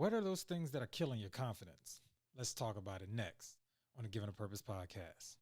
What are those things that are killing your confidence? Let's talk about it next on the Given a Purpose podcast.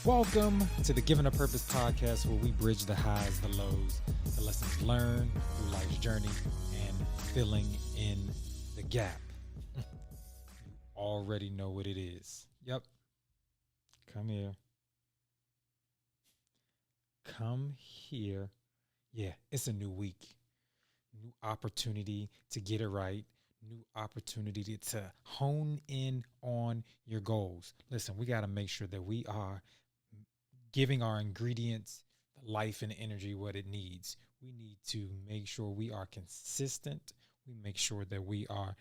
Welcome to the Given a Purpose podcast, where we bridge the highs, the lows, the lessons learned through life's journey, and filling in the gap. You already know what it is. Yep. Come here. Come here. Yeah, it's a new week. New opportunity to get it right. New opportunity to hone in on your goals. Listen, we got to make sure that we are giving our ingredients the life and energy what it needs. We need to make sure we are consistent. We make sure that we are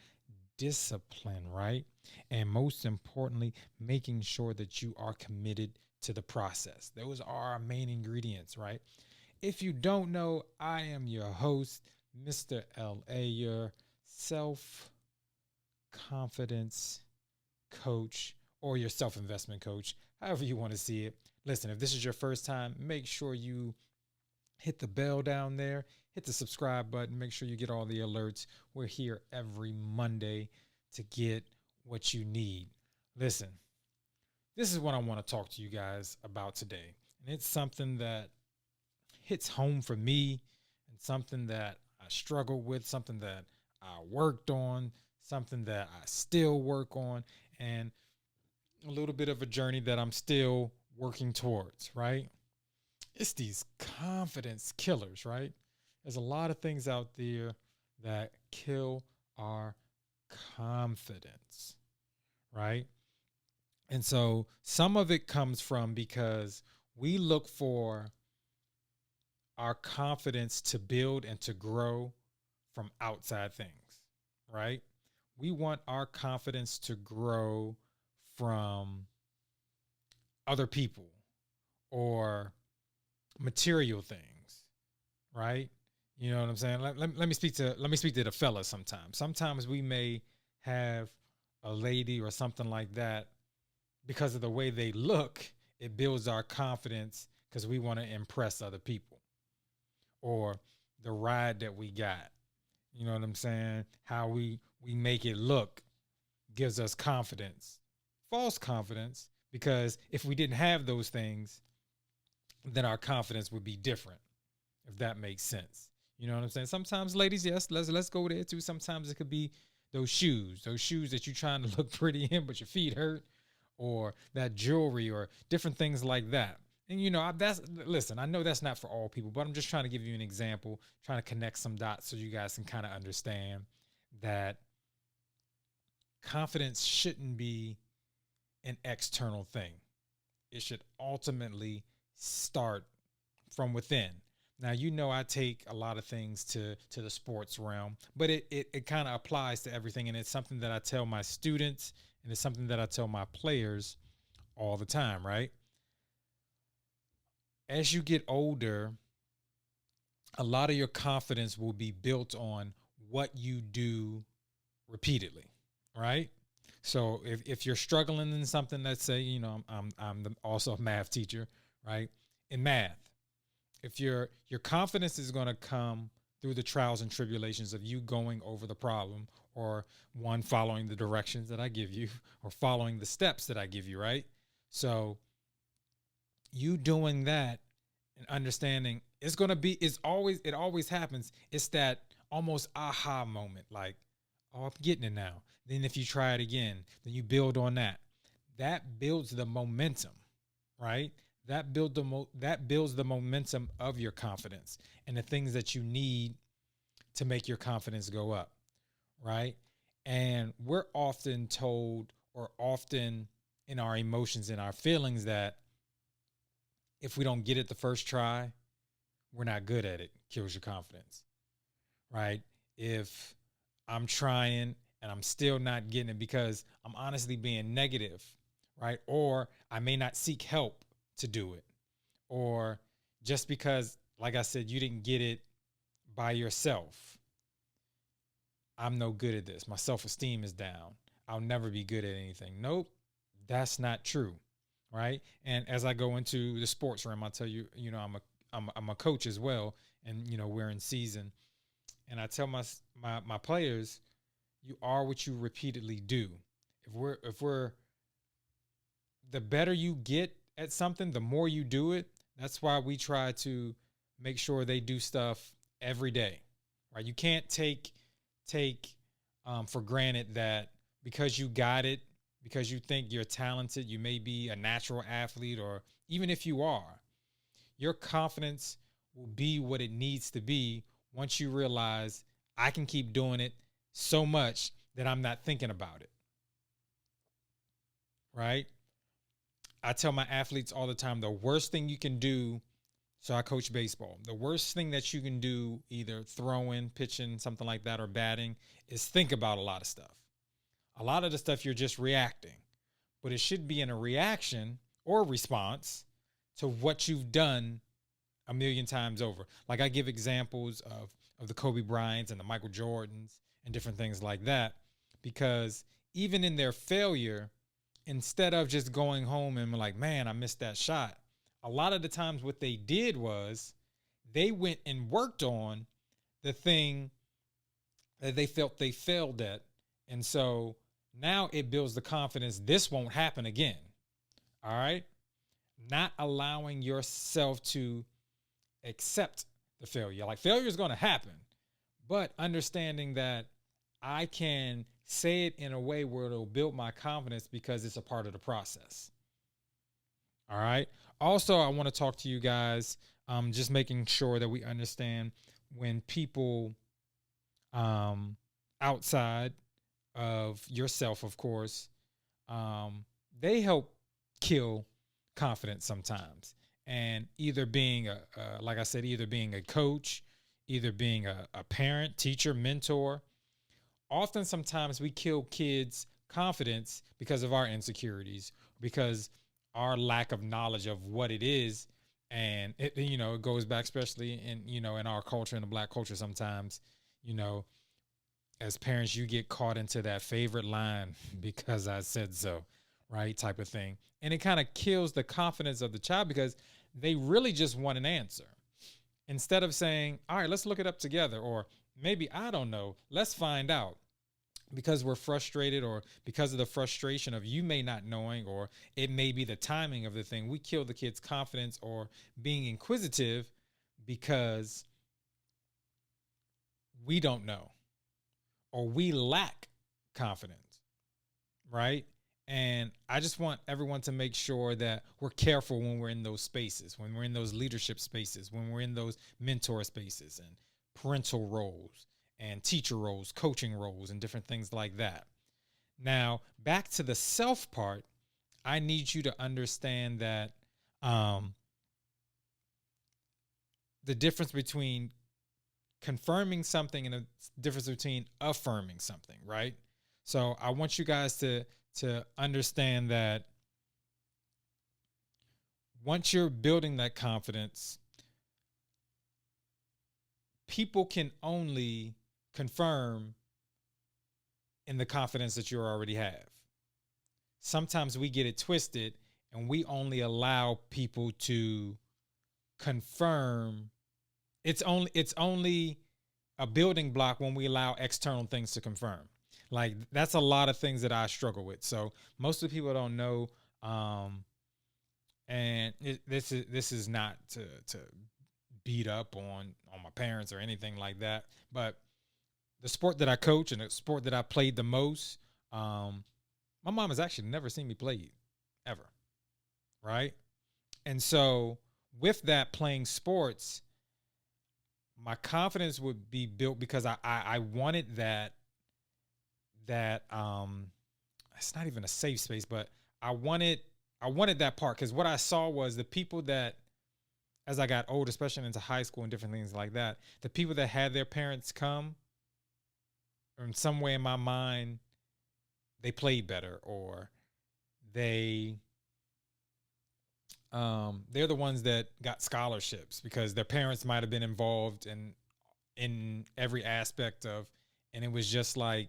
disciplined, right? And most importantly, making sure that you are committed to the process. Those are our main ingredients, right? If you don't know, I am your host, Mr. L.A., your self-confidence coach or your self-investment coach, however you want to see it. Listen, if this is your first time, make sure you hit the bell down there, hit the subscribe button, make sure you get all the alerts. We're here every Monday to get what you need. Listen, this is what I want to talk to you guys about today. And it's something that hits home for me and something that I struggled with, something that I worked on, something that I still work on, and a little bit of a journey that I'm still working towards, right? It's these confidence killers, right? There's a lot of things out there that kill our confidence, right? And so some of it comes from because we look for our confidence to build and to grow from outside things, right? We want our confidence to grow from other people or material things, right? You know what I'm saying? Let me speak to the fellas sometimes. Sometimes we may have a lady or something like that because of the way they look. It builds our confidence because we want to impress other people, or the ride that we got. You know what I'm saying? How we make it look gives us confidence, false confidence, because if we didn't have those things, then our confidence would be different, if that makes sense. You know what I'm saying? Sometimes, ladies, yes, let's go there too. Sometimes it could be those shoes that you're trying to look pretty in, but your feet hurt, or that jewelry, or different things like that. And listen, I know that's not for all people, but I'm just trying to give you an example, trying to connect some dots so you guys can kind of understand that confidence shouldn't be an external thing. It should ultimately start from within. Now, I take a lot of things to the sports realm, but it kind of applies to everything. And it's something that I tell my students, and it's something that I tell my players all the time, right? As you get older, a lot of your confidence will be built on what you do repeatedly, right? So if you're struggling in something, let's say, I'm also a math teacher, right? In math, if your confidence is going to come through the trials and tribulations of you going over the problem, or one, following the directions that I give you, or following the steps that I give you, right? So you doing that and understanding it always happens. It's that almost aha moment, like, oh, I'm getting it now. Then if you try it again, then you build on that. That builds the momentum, right? That builds the momentum of your confidence and the things that you need to make your confidence go up, right? And we're often told, or often in our emotions and our feelings, that if we don't get it the first try, we're not good at it. Kills your confidence, right? If I'm trying and I'm still not getting it because I'm honestly being negative, right? Or I may not seek help to do it. Or just because, like I said, you didn't get it by yourself, I'm no good at this. My self-esteem is down. I'll never be good at anything. Nope, that's not true, right? And as I go into the sports realm, I'll tell you, I'm a coach as well, and we're in season, and I tell my players, you are what you repeatedly do. If we're the better you get at something, the more you do it. That's why we try to make sure they do stuff every day, right? You can't take for granted that because you got it, because you think you're talented, you may be a natural athlete, or even if you are, your confidence will be what it needs to be once you realize I can keep doing it so much that I'm not thinking about it, right? I tell my athletes all the time, the worst thing you can do, so I coach baseball, the worst thing that you can do, either throwing, pitching, something like that, or batting, is think about a lot of stuff. A lot of the stuff you're just reacting, but it should be in a reaction or response to what you've done a million times over. Like I give examples of the Kobe Bryants and the Michael Jordans and different things like that, because even in their failure, instead of just going home and like, man, I missed that shot, a lot of the times what they did was they went and worked on the thing that they felt they failed at. And so now it builds the confidence this won't happen again. All right. Not allowing yourself to accept the failure. Like failure is going to happen, but understanding that I can say it in a way where it'll build my confidence because it's a part of the process. All right. Also, I want to talk to you guys, just making sure that we understand when people outside of yourself, of course, they help kill confidence sometimes. And either being like I said, either being a coach, either being a parent, teacher, mentor. Often, sometimes we kill kids' confidence because of our insecurities, because our lack of knowledge of what it is. And it goes back, especially in our culture, in the Black culture, sometimes, as parents, you get caught into that favorite line, because I said so, right? Type of thing. And it kind of kills the confidence of the child because they really just want an answer. Instead of saying, all right, let's look it up together, or maybe, I don't know, let's find out. Because we're frustrated, or because of the frustration of you may not knowing, or it may be the timing of the thing, we kill the kid's confidence or being inquisitive because we don't know, or we lack confidence, right? And I just want everyone to make sure that we're careful when we're in those spaces, when we're in those leadership spaces, when we're in those mentor spaces and parental roles and teacher roles, coaching roles, and different things like that. Now, back to the self part, I need you to understand that the difference between confirming something and the difference between affirming something, right? So I want you guys to understand that once you're building that confidence, people can only confirm in the confidence that you already have. Sometimes we get it twisted and we only allow people to confirm. It's only a building block when we allow external things to confirm. Like that's a lot of things that I struggle with. So most of the people don't know, and this is not to beat up on my parents or anything like that. But the sport that I coach and the sport that I played the most, my mom has actually never seen me play ever, right? And so with that, playing sports, my confidence would be built because I wanted that it's not even a safe space, but I wanted that part, because what I saw was the people that, as I got older, especially into high school and different things like that, the people that had their parents come, or in some way in my mind, they played better, or they they're the ones that got scholarships because their parents might have been involved in every aspect of, and it was just like,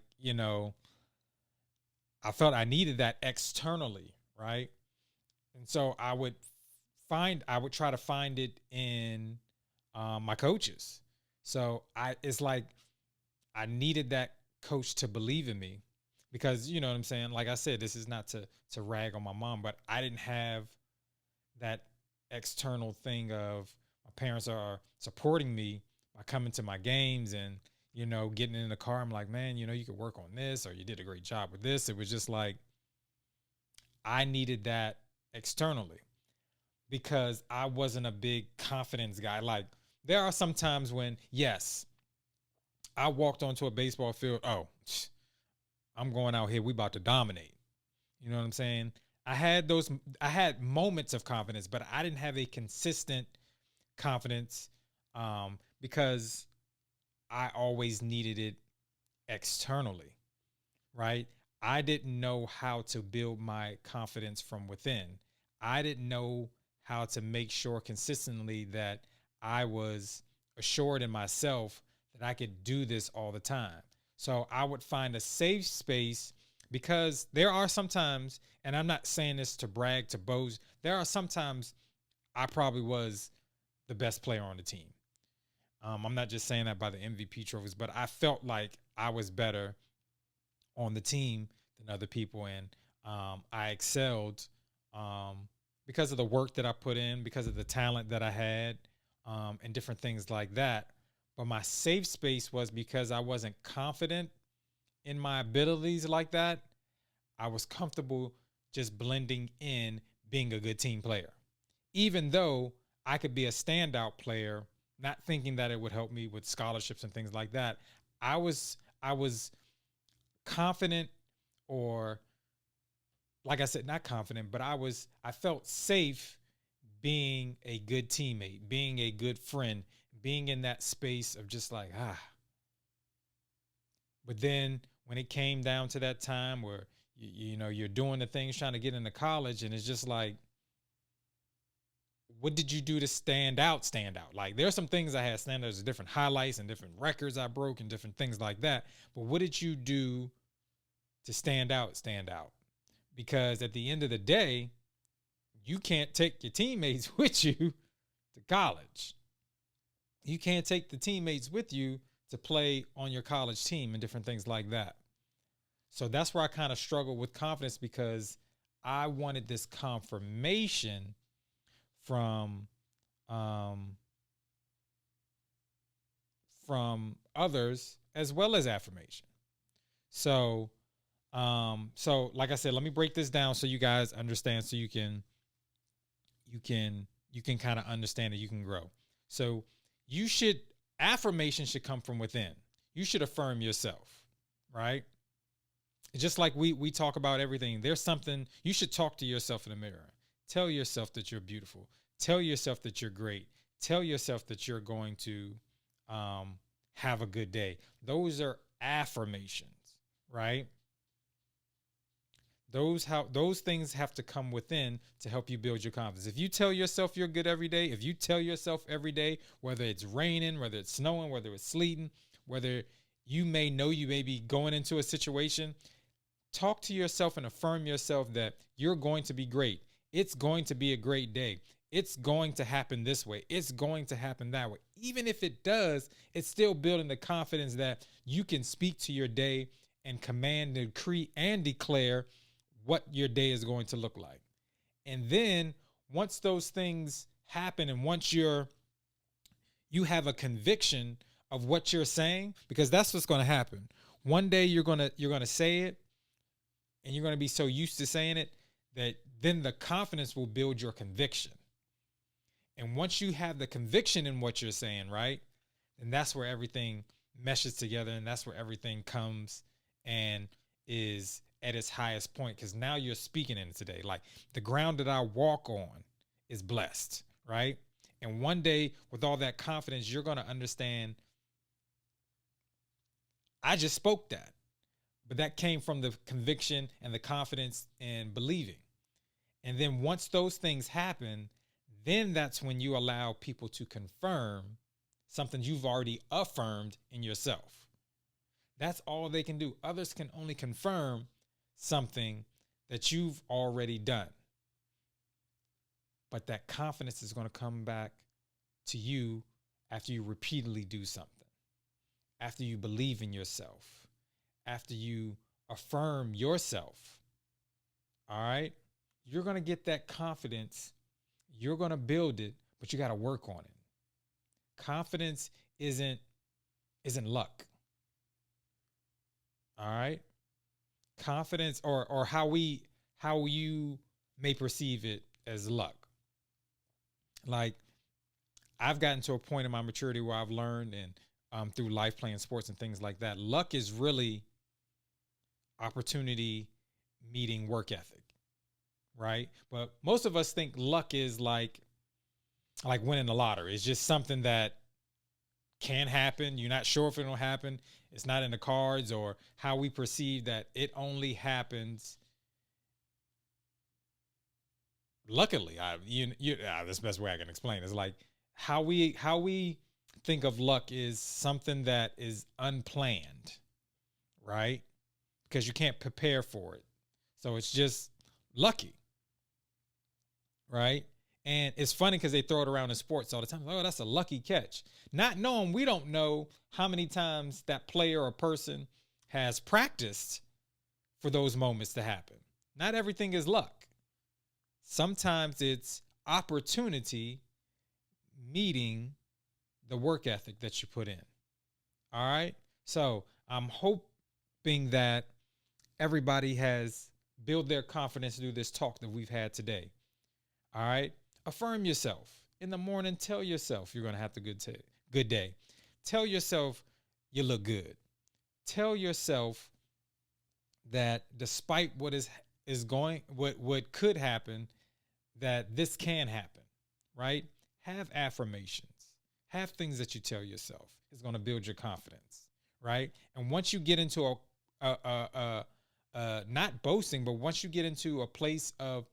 I felt I needed that externally, right? And so I would try to find it in my coaches. So it's like I needed that coach to believe in me because you know what I'm saying. Like I said, this is not to rag on my mom, but I didn't have that external thing of my parents are supporting me by coming to my games and getting in the car. I'm like, man, you could work on this, or you did a great job with this. It was just like I needed that externally because I wasn't a big confidence guy. Like there are some times when, yes, I walked onto a baseball field. Oh, I'm going out here. We about to dominate. You know what I'm saying? I had moments of confidence, but I didn't have a consistent confidence because I always needed it externally, right? I didn't know how to build my confidence from within. I didn't know how to make sure consistently that I was assured in myself that I could do this all the time. So I would find a safe space because there are sometimes, and I'm not saying this to brag, to boast, there are sometimes I probably was the best player on the team. I'm not just saying that by the MVP trophies, but I felt like I was better on the team than other people, and I excelled because of the work that I put in, because of the talent that I had, and different things like that. But my safe space was because I wasn't confident in my abilities like that. I was comfortable just blending in, being a good team player, even though I could be a standout player, not thinking that it would help me with scholarships and things like that. I was confident, or like I said, not confident, but I felt safe being a good teammate, being a good friend, being in that space of just like, But then when it came down to that time where you're doing the things trying to get into college, and it's just like, what did you do to stand out? Stand out. Like there's some things I had stand out, there's different highlights and different records I broke and different things like that. But what did you do to stand out? Stand out. Because at the end of the day, you can't take your teammates with you to college. You can't take the teammates with you to play on your college team and different things like that. So that's where I kind of struggle with confidence because I wanted this confirmation from from others as well as affirmation. So so like I said, let me break this down so you guys understand, so you can kind of understand that you can grow. So you should affirmation should come from within. You should affirm yourself, right? Just like we talk about everything. There's something you should talk to yourself in the mirror. Tell yourself that you're beautiful. Tell yourself that you're great. Tell yourself that you're going to have a good day. Those are affirmations, right? Those things have to come within to help you build your confidence. If you tell yourself you're good every day, if you tell yourself every day, whether it's raining, whether it's snowing, whether it's sleeting, whether you may know you may be going into a situation, talk to yourself and affirm yourself that you're going to be great. It's going to be a great day. It's going to happen this way. It's going to happen that way. Even if it does, it's still building the confidence that you can speak to your day and command, decree, and declare what your day is going to look like. And then once those things happen, and once you have a conviction of what you're saying, because that's what's going to happen. One day you're going to say it, and you're going to be so used to saying it that then the confidence will build your conviction. And once you have the conviction in what you're saying, right? And that's where everything meshes together, and that's where everything comes and is at its highest point, because now you're speaking in it today. Like the ground that I walk on is blessed, right? And one day with all that confidence, you're going to understand I just spoke that, but that came from the conviction and the confidence and believing. And then once those things happen, then that's when you allow people to confirm something you've already affirmed in yourself. That's all they can do. Others can only confirm something that you've already done. But that confidence is going to come back to you after you repeatedly do something, after you believe in yourself, after you affirm yourself. All right? You're going to get that confidence. You're going to build it, but you got to work on it. Confidence isn't luck. All right? Confidence or how you may perceive it as luck. Like, I've gotten to a point in my maturity where I've learned, and through life, playing sports and things like that, luck is really opportunity meeting work ethic, right? But most of us think luck is like winning the lottery. It's just something that can happen. You're not sure if it'll happen. It's not in the cards, or how we perceive that it only happens. Luckily, that's the best way I can explain it. It's like how we think of luck is something that is unplanned, right? Because you can't prepare for it. So it's just lucky, right? And it's funny because they throw it around in sports all the time. Oh, that's a lucky catch. Not knowing, we don't know how many times that player or person has practiced for those moments to happen. Not everything is luck. Sometimes it's opportunity meeting the work ethic that you put in. All right. So I'm hoping that everybody has built their confidence through this talk that we've had today. All right. Affirm yourself. In the morning, tell yourself you're going to have a good day. Tell yourself you look good. Tell yourself that despite what could happen, that this can happen, right? Have affirmations. Have things that you tell yourself. It's going to build your confidence, right? And once you get into not boasting, but once you get into a place of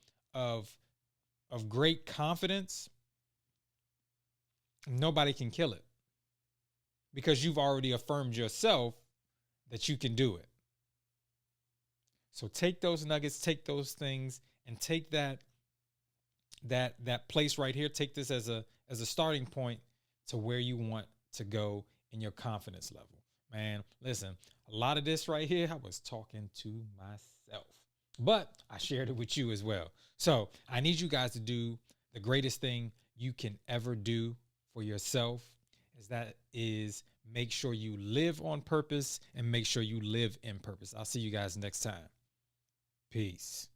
great confidence, nobody can kill it, because you've already affirmed yourself that you can do it. So take those nuggets, take those things, and take that place right here. Take this as a starting point to where you want to go in your confidence level. Man, listen, a lot of this right here, I was talking to myself, but I shared it with you as well. So I need you guys to do the greatest thing you can ever do for yourself. Is make sure you live on purpose and make sure you live in purpose. I'll see you guys next time. Peace.